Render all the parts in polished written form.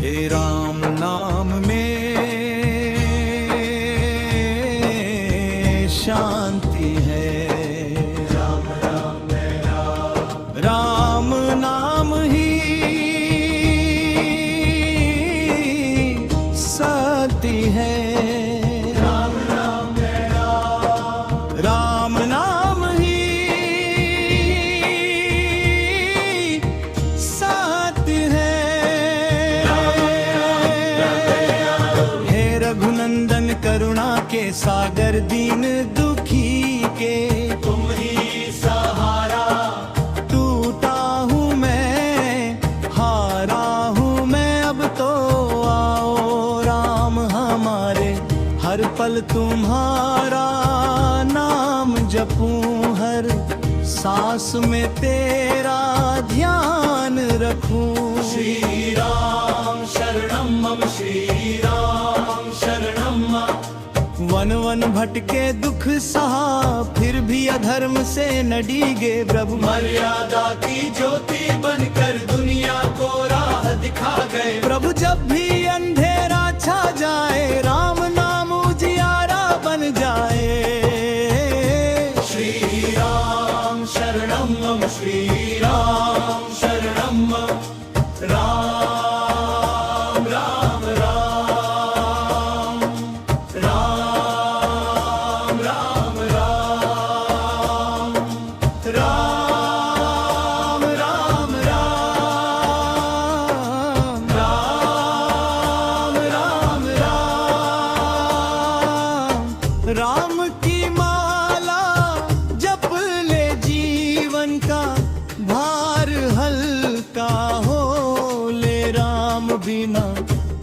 हे राम नाम में शांति है। राम राम में राम नाम ही सत्य है। राम राम में राम नाम ही सत्य है। हे रघुनंदन करुणा के सागर दीन दुखी के तुम ही सहारा। टूटा हूँ मैं हारा हूँ मैं अब तो आओ राम हमारे। हर पल तुम्हारा नाम जपूं हर सांस में तेरा ध्यान रखूं। श्री राम शरणम मम श्री राम शरणम मम। वन वन भटके दुख सहा फिर भी अधर्म से न डीगे प्रभु। मर्यादा की ज्योति बनकर दुनिया को राह दिखा गए प्रभु। जब भी अंधेरा छा जाए राम नाम उजियारा बन जाए। श्री राम शरणम मम श्री राम शरणम मम। राम राम राम राम राम राम राम राम राम राम राम राम। राम की माला जप ले जीवन का भार हल्का हो ले। राम बिना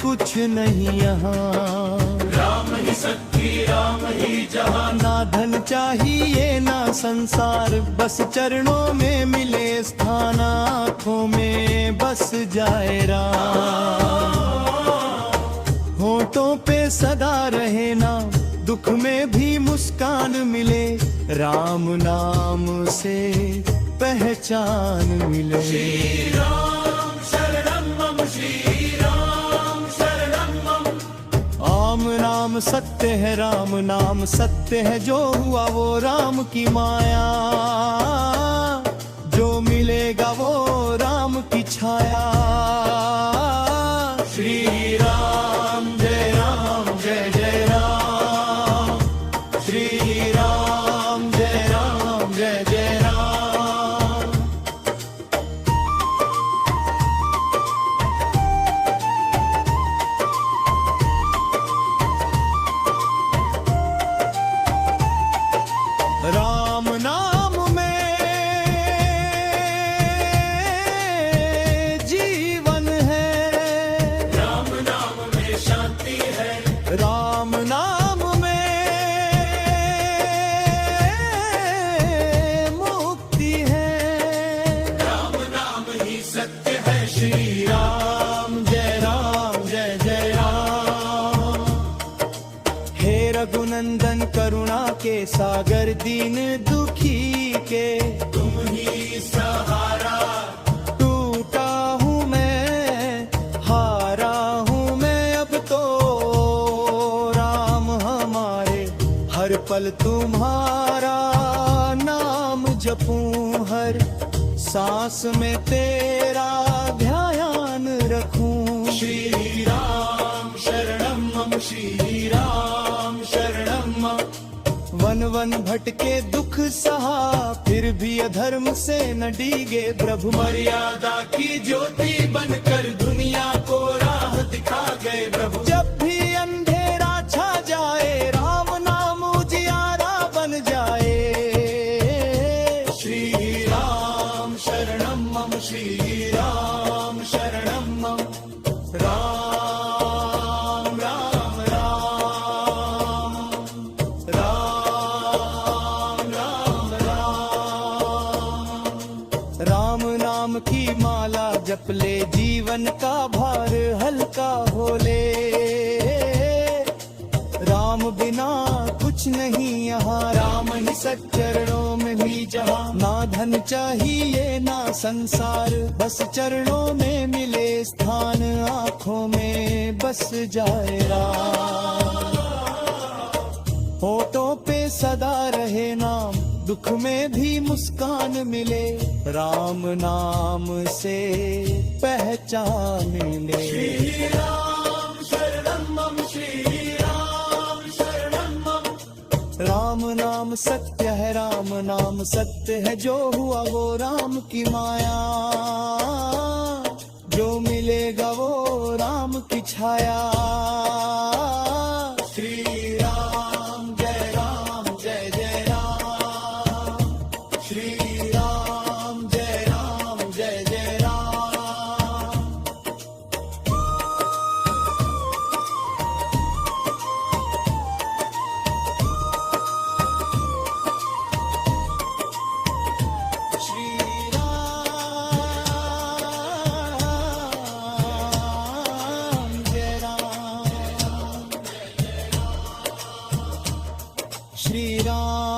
कुछ नहीं यहाँ। राम ही शक्ति राम ही जहाँ। ना धन चाहिए ना संसार बस चरणों में मिले स्थान। आँखों में बस जाए राम। होठों पे सदा रहे ना दुख में भी मुस्कान मिले। राम नाम से पहचान मिले। श्री राम शरणम मम श्री राम शरणम मम। आम नाम सत्य है राम नाम सत्य है। जो हुआ वो राम की माया। जो मिलेगा वो राम की छाया। श्री राम जय जय राम। श्री राम जय जय राम। राम नाम में जीवन है। राम नाम में शांति है। राम नाम में मुक्ति है। राम नाम ही सत्य है। श्री राम जय जय राम। हे रघुनंदन करुणा के सागर दीन दुखी के तुम ही सहारा। टूटा हूँ मैं हारा हूँ मैं अब तो राम हमारे। हर पल तुम्हारा नाम जपूं हर सांस में तेरा ध्यान रखूं। श्री राम शरणम मम श्री राम शरणम मम। वन वन भटके दुख सहा फिर भी अधर्म से न डीगे प्रभु। मर्यादा की ज्योति बनकर दुनिया को राह दिखा गए प्रभु। जब भी अंधेरा छा जाए राम नाम उजियारा बन जाए। श्री राम शरणम मम श्री राम शरणम मम। राम राम राम राम राम राम। राम नाम की माला जप ले जीवन का भार हल्का हो ले। राम बिना कुछ कुछ नहीं यहाँ, राम ही सच्चरणों में भी जहाँ। ना धन चाहिए ना संसार, बस चरणों में मिले स्थान, आँखों में बस जाए राम। होठों पे सदा रहे नाम, दुख में भी मुस्कान मिले, राम नाम से पहचान मिले। श्री राम शरणं मम, श्री राम शरणं मम। राम नाम सत्य है, राम नाम सत्य है, जो हुआ वो राम की माया। जो मिलेगा वो राम की छाया। श्री राम जय राम, जय जय राम। श्री राम जय राम, जय जय राम। श्री राम जय राम, श्री राम।